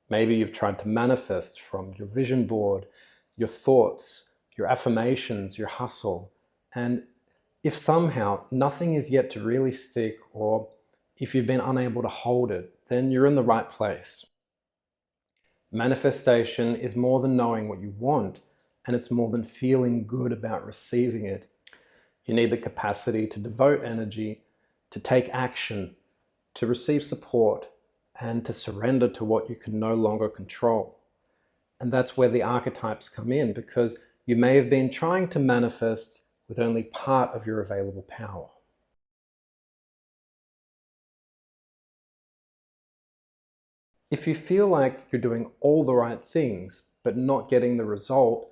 Maybe you've tried to manifest from your vision board, your thoughts, your affirmations, your hustle. And if somehow nothing is yet to really stick, or if you've been unable to hold it, then you're in the right place. Manifestation is more than knowing what you want, and it's more than feeling good about receiving it. You need the capacity to devote energy, to take action, to receive support, and to surrender to what you can no longer control. And that's where the archetypes come in, because you may have been trying to manifest with only part of your available power. If you feel like you're doing all the right things, but not getting the result,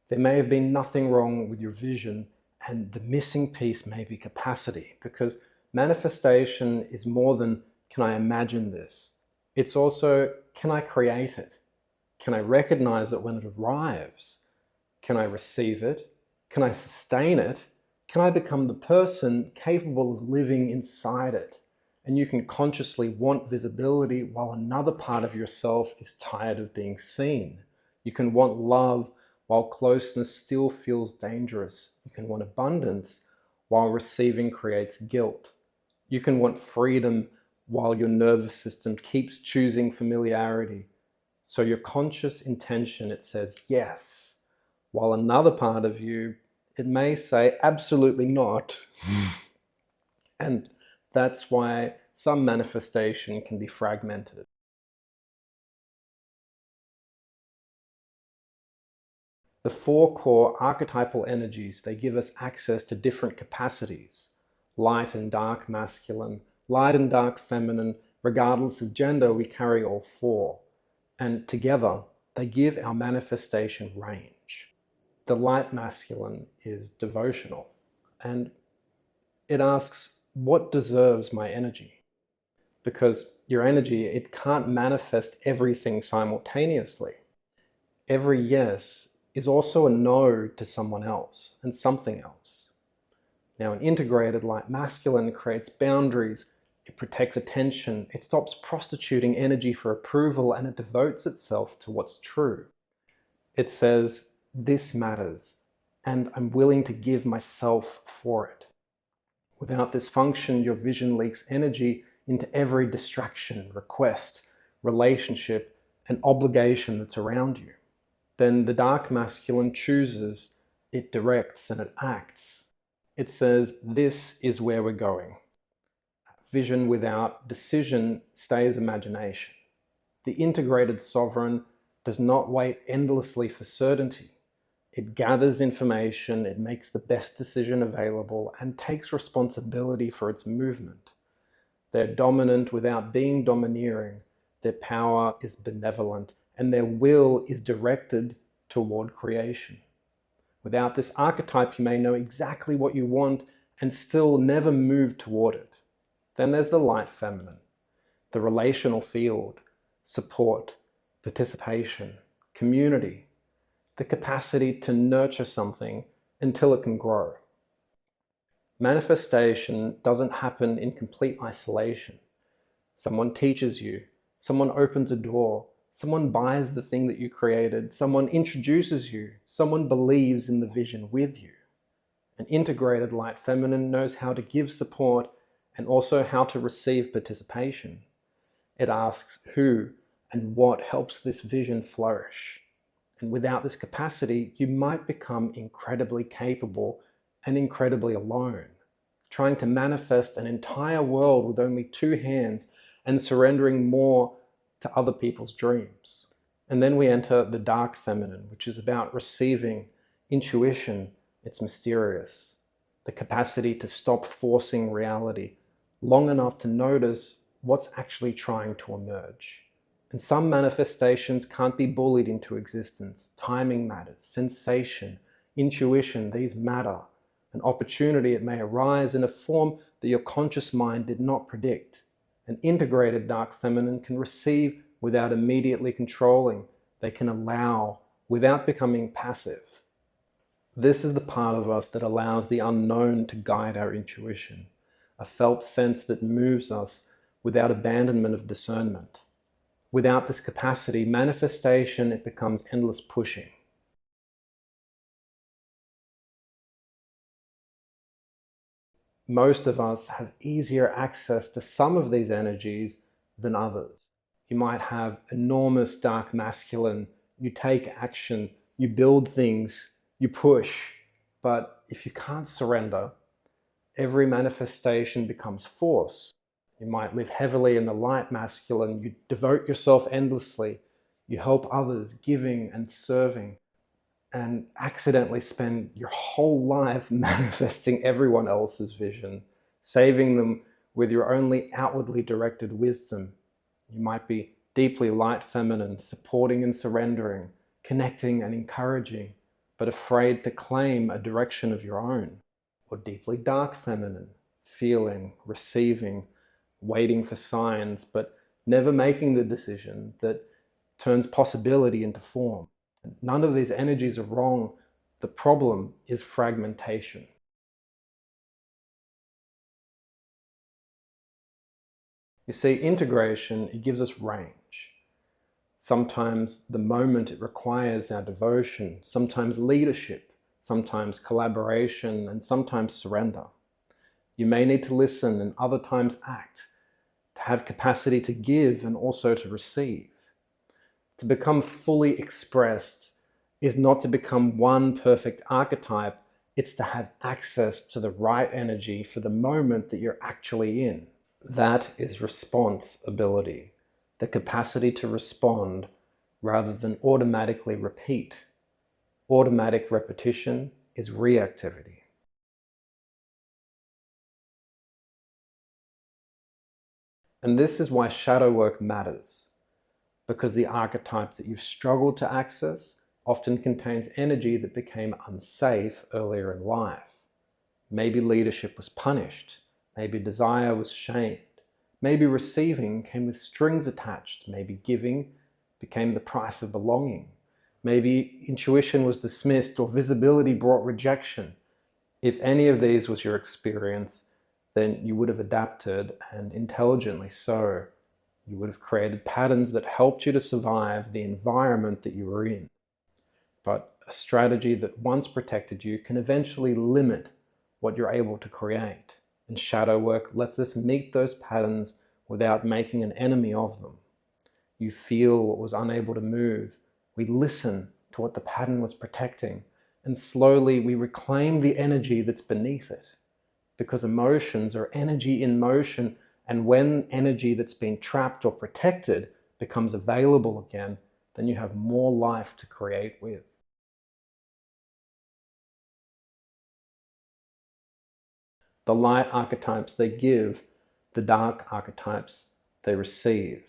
there may have been nothing wrong with your vision, and the missing piece may be capacity, because manifestation is more than, can I imagine this? It's also, can I create it? Can I recognize it when it arrives? Can I receive it? Can I sustain it? Can I become the person capable of living inside it? And you can consciously want visibility while another part of yourself is tired of being seen. You can want love while closeness still feels dangerous. You can want abundance while receiving creates guilt. You can want freedom while your nervous system keeps choosing familiarity. So your conscious intention, it says yes, while another part of you, it may say absolutely not. And that's why some manifestation can be fragmented. The 4 core archetypal energies, they give us access to different capacities: light and dark masculine, light and dark feminine. Regardless of gender, we carry all 4. And together, they give our manifestation range. The light masculine is devotional, and it asks, what deserves my energy? Because your energy, it can't manifest everything simultaneously. Every yes is also a no to someone else and something else. Now, an integrated light masculine creates boundaries, it protects attention, it stops prostituting energy for approval, and it devotes itself to what's true. It says, this matters, and I'm willing to give myself for it. Without this function, your vision leaks energy into every distraction, request, relationship, and obligation that's around you. Then the dark masculine chooses, it directs, and it acts. It says, this is where we're going. Vision without decision stays imagination. The integrated sovereign does not wait endlessly for certainty. It gathers information, it makes the best decision available, and takes responsibility for its movement. They're dominant without being domineering. Their power is benevolent, and their will is directed toward creation. Without this archetype, you may know exactly what you want and still never move toward it. Then there's the light feminine, the relational field, support, participation, community, the capacity to nurture something until it can grow. Manifestation doesn't happen in complete isolation. Someone teaches you, someone opens a door, someone buys the thing that you created, someone introduces you, someone believes in the vision with you. An integrated light feminine knows how to give support and also how to receive participation. It asks who and what helps this vision flourish. And without this capacity, you might become incredibly capable and incredibly alone, trying to manifest an entire world with only 2 hands and surrendering more to other people's dreams. And then we enter the dark feminine, which is about receiving, intuition. It's mysterious. The capacity to stop forcing reality long enough to notice what's actually trying to emerge. And some manifestations can't be bullied into existence. Timing matters, sensation, intuition, these matter. An opportunity, it may arise in a form that your conscious mind did not predict. An integrated dark feminine can receive without immediately controlling. They can allow without becoming passive. This is the part of us that allows the unknown to guide our intuition, a felt sense that moves us without abandonment of discernment. Without this capacity, manifestation, it becomes endless pushing. Most of us have easier access to some of these energies than others. You might have enormous dark masculine, you take action, you build things, you push, but if you can't surrender, every manifestation becomes force. You might live heavily in the light masculine, you devote yourself endlessly, you help others, giving and serving, and accidentally spend your whole life manifesting everyone else's vision, saving them with your only outwardly directed wisdom. You might be deeply light feminine, supporting and surrendering, connecting and encouraging, but afraid to claim a direction of your own. Or deeply dark feminine, feeling, receiving, waiting for signs, but never making the decision that turns possibility into form. None of these energies are wrong. The problem is fragmentation. You see, integration, it gives us range. Sometimes the moment it requires our devotion, sometimes leadership, sometimes collaboration, and sometimes surrender. You may need to listen and other times act, to have capacity to give and also to receive. To become fully expressed is not to become one perfect archetype, it's to have access to the right energy for the moment that you're actually in. That is response ability, the capacity to respond rather than automatically repeat. Automatic repetition is reactivity. And this is why shadow work matters, because the archetype that you've struggled to access often contains energy that became unsafe earlier in life. Maybe leadership was punished, maybe desire was shamed, maybe receiving came with strings attached, maybe giving became the price of belonging, maybe intuition was dismissed or visibility brought rejection. If any of these was your experience, then you would have adapted, and intelligently so. You would have created patterns that helped you to survive the environment that you were in. But a strategy that once protected you can eventually limit what you're able to create. And shadow work lets us meet those patterns without making an enemy of them. You feel what was unable to move. We listen to what the pattern was protecting. And slowly we reclaim the energy that's beneath it. Because emotions are energy in motion, and when energy that's been trapped or protected becomes available again, then you have more life to create with. The light archetypes, they give. The dark archetypes, they receive.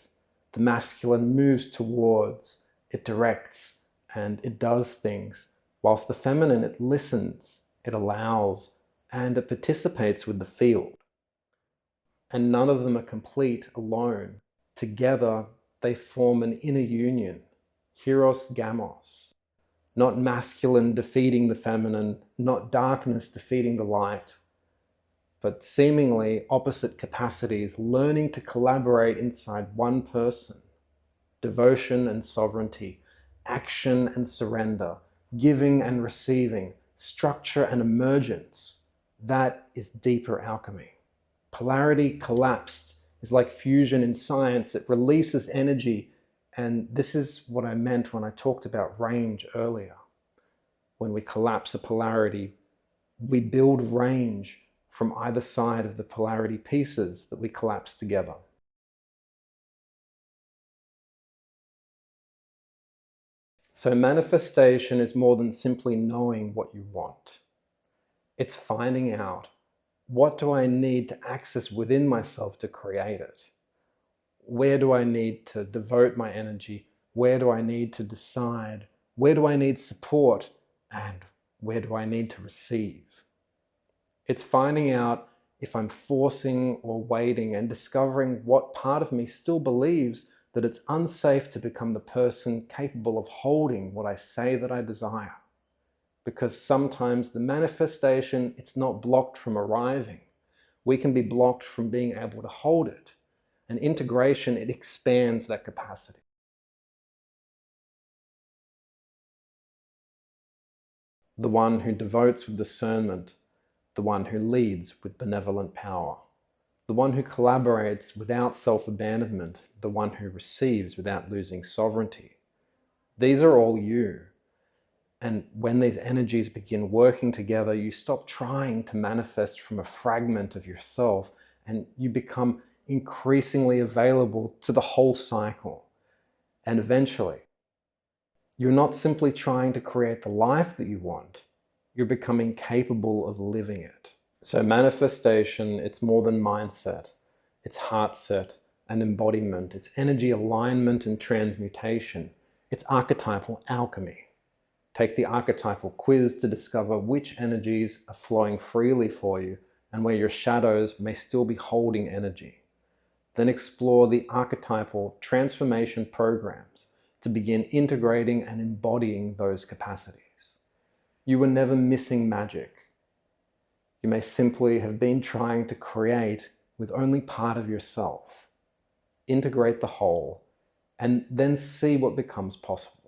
The masculine moves towards, it directs, and it does things, whilst the feminine, it listens, it allows, and it participates with the field. And none of them are complete alone. Together, they form an inner union, Hieros, Gamos. Not masculine defeating the feminine, not darkness defeating the light, but seemingly opposite capacities learning to collaborate inside one person. Devotion and sovereignty, action and surrender, giving and receiving, structure and emergence. That is deeper alchemy. Polarity collapsed is like fusion in science. It releases energy. And this is what I meant when I talked about range earlier. When we collapse a polarity, we build range from either side of the polarity pieces that we collapse together. So manifestation is more than simply knowing what you want. It's finding out, what do I need to access within myself to create it? Where do I need to devote my energy? Where do I need to decide? Where do I need support? And where do I need to receive? It's finding out if I'm forcing or waiting, and discovering what part of me still believes that it's unsafe to become the person capable of holding what I say that I desire. Because sometimes the manifestation, it's not blocked from arriving. We can be blocked from being able to hold it. And integration, it expands that capacity. The one who devotes with discernment, the one who leads with benevolent power, the one who collaborates without self-abandonment, the one who receives without losing sovereignty. These are all you. And when these energies begin working together, you stop trying to manifest from a fragment of yourself and you become increasingly available to the whole cycle. And eventually, you're not simply trying to create the life that you want, you're becoming capable of living it. So manifestation, it's more than mindset. It's heart set and embodiment. It's energy alignment and transmutation. It's archetypal alchemy. Take the archetypal quiz to discover which energies are flowing freely for you and where your shadows may still be holding energy. Then explore the archetypal transformation programs to begin integrating and embodying those capacities. You were never missing magic. You may simply have been trying to create with only part of yourself. Integrate the whole and then see what becomes possible.